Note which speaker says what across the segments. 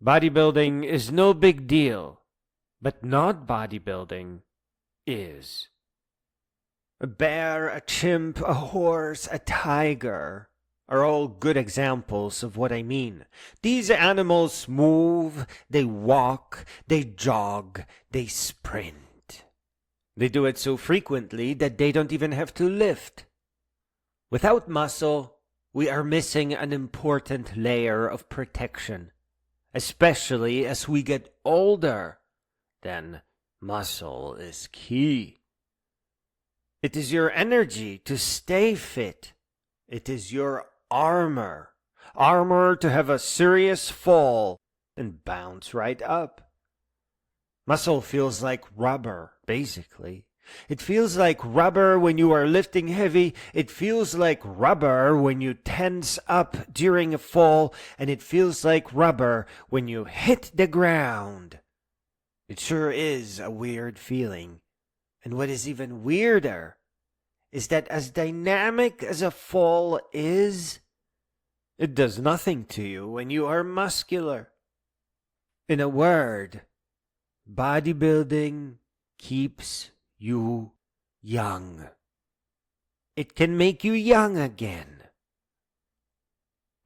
Speaker 1: Bodybuilding is no big deal, but not bodybuilding is. A bear, a chimp, a horse, a tiger are all good examples of what I mean. These animals move, they walk, they jog, they sprint. They do it so frequently that they don't even have to lift. Without muscle, we are missing an important layer of protection, especially as we get older. Then muscle is key. It is your energy to stay fit. It is your armor. Armor to have a serious fall and bounce right up. Muscle feels like rubber, basically. It feels like rubber when you are lifting heavy. It feels like rubber when you tense up during a fall. And it feels like rubber when you hit the ground. It sure is a weird feeling. And what is even weirder is that as dynamic as a fall is, it does nothing to you when you are muscular. In a word, bodybuilding keeps you young. It can make you young again.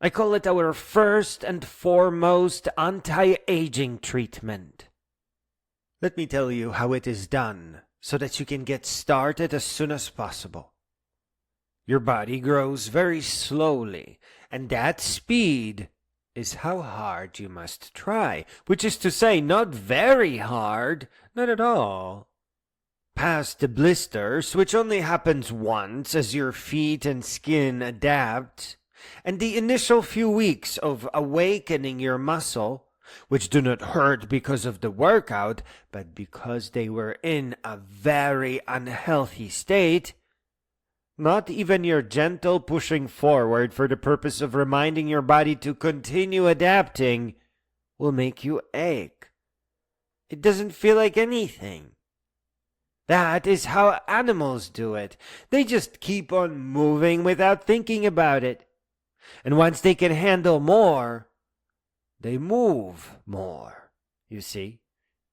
Speaker 1: I call it our first and foremost anti-aging treatment. Let me tell you how it is done so that you can get started as soon as possible. Your body grows very slowly, and that speed is how hard you must try, which is to say, not very hard, not at all. Past the blisters, which only happens once as your feet and skin adapt, and the initial few weeks of awakening your muscle, which do not hurt because of the workout, but because they were in a very unhealthy state, not even your gentle pushing forward for the purpose of reminding your body to continue adapting will make you ache. It doesn't feel like anything. That is how animals do it. They just keep on moving without thinking about it. And once they can handle more, they move more, you see.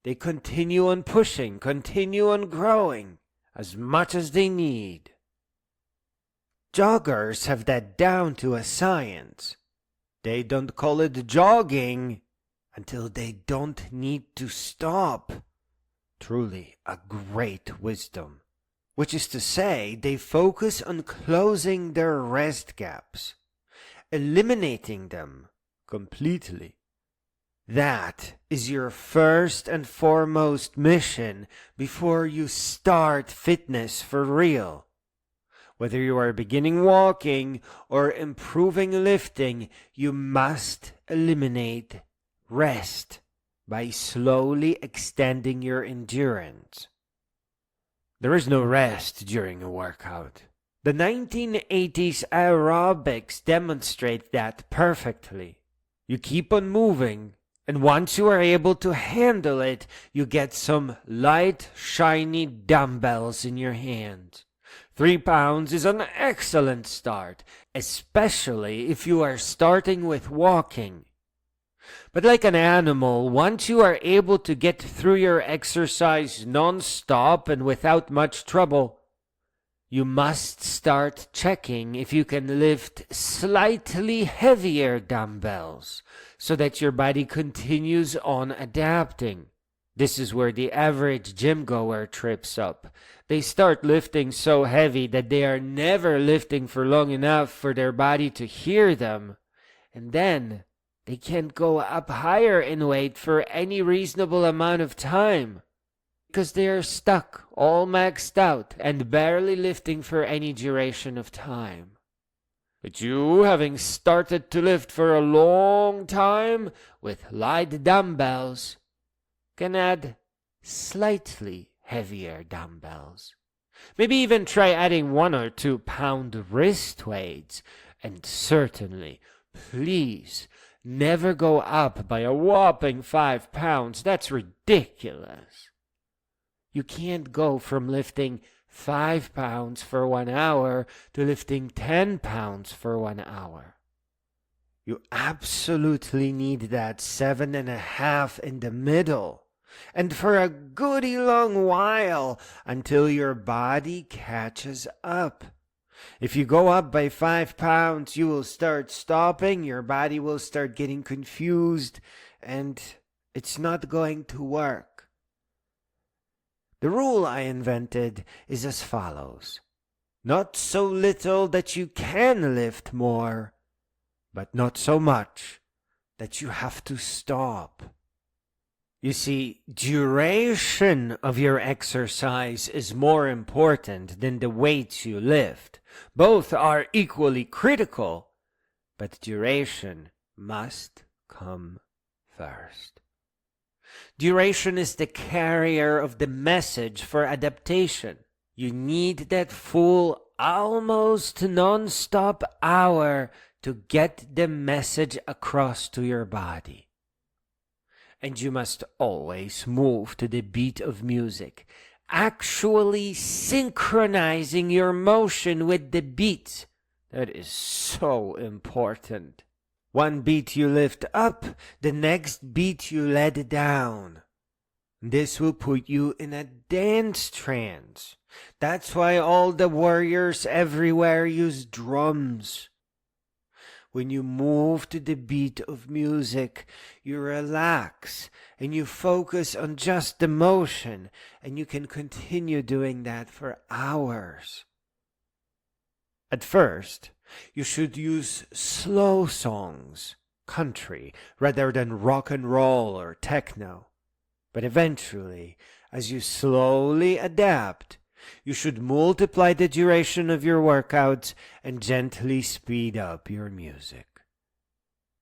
Speaker 1: They continue on pushing, continue on growing as much as they need. Joggers have that down to a science. They don't call it jogging until they don't need to stop. Truly a great wisdom. Which is to say, they focus on closing their rest gaps, eliminating them completely. That is your first and foremost mission before you start fitness for real. Whether you are beginning walking or improving lifting, you must eliminate rest by slowly extending your endurance. There is no rest during a workout. The 1980s aerobics demonstrate that perfectly. You keep on moving, and once you are able to handle it, you get some light, shiny dumbbells in your hand. 3 pounds is an excellent start, especially if you are starting with walking. But like an animal, once you are able to get through your exercise non-stop and without much trouble, you must start checking if you can lift slightly heavier dumbbells so that your body continues on adapting. This is where the average gym goer trips up. They start lifting so heavy that they are never lifting for long enough for their body to hear them. And then they can't go up higher in weight for any reasonable amount of time, because they are stuck, all maxed out, and barely lifting for any duration of time. But you, having started to lift for a long time with light dumbbells, can add slightly heavier dumbbells. Maybe even try adding 1 or 2 pound wrist weights, and certainly, please, never go up by a whopping 5 pounds. That's ridiculous. You can't go from lifting 5 pounds for 1 hour to lifting 10 pounds for 1 hour. You absolutely need that 7.5 in the middle. And for a goody long while until your body catches up. If you go up by 5 pounds, you will start stopping, your body will start getting confused, and it's not going to work. The rule I invented is as follows. Not so little that you can lift more, but not so much that you have to stop. You see, duration of your exercise is more important than the weights you lift. Both are equally critical, but duration must come first. Duration is the carrier of the message for adaptation. You need that full, almost non-stop hour to get the message across to your body. And you must always move to the beat of music, actually synchronizing your motion with the beat. That is so important. One beat you lift up, the next beat you let down. This will put you in a dance trance. That's why all the warriors everywhere use drums. When you move to the beat of music, you relax and you focus on just the motion, and you can continue doing that for hours. At first, you should use slow songs, country, rather than rock and roll or techno. But eventually, as you slowly adapt, you should multiply the duration of your workouts and gently speed up your music.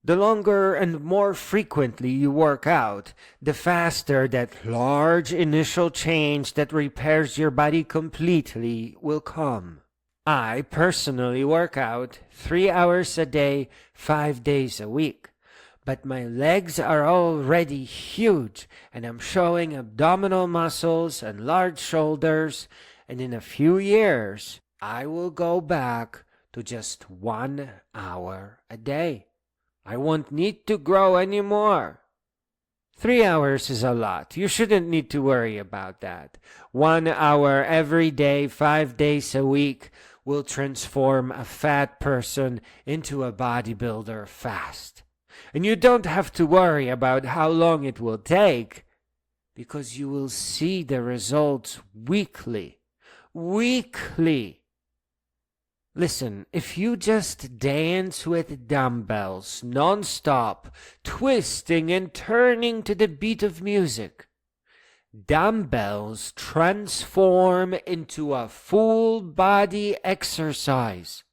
Speaker 1: The longer and more frequently you work out, the faster that large initial change that repairs your body completely will come. I personally work out 3 hours a day, 5 days a week. But my legs are already huge, and I'm showing abdominal muscles and large shoulders, and in a few years, I will go back to just 1 hour a day. I won't need to grow anymore. 3 hours is a lot. You shouldn't need to worry about that. 1 hour every day, 5 days a week will transform a fat person into a bodybuilder fast. And you don't have to worry about how long it will take, because you will see the results weekly. Weekly. Listen, if you just dance with dumbbells non-stop, twisting and turning to the beat of music, dumbbells transform into a full body exercise.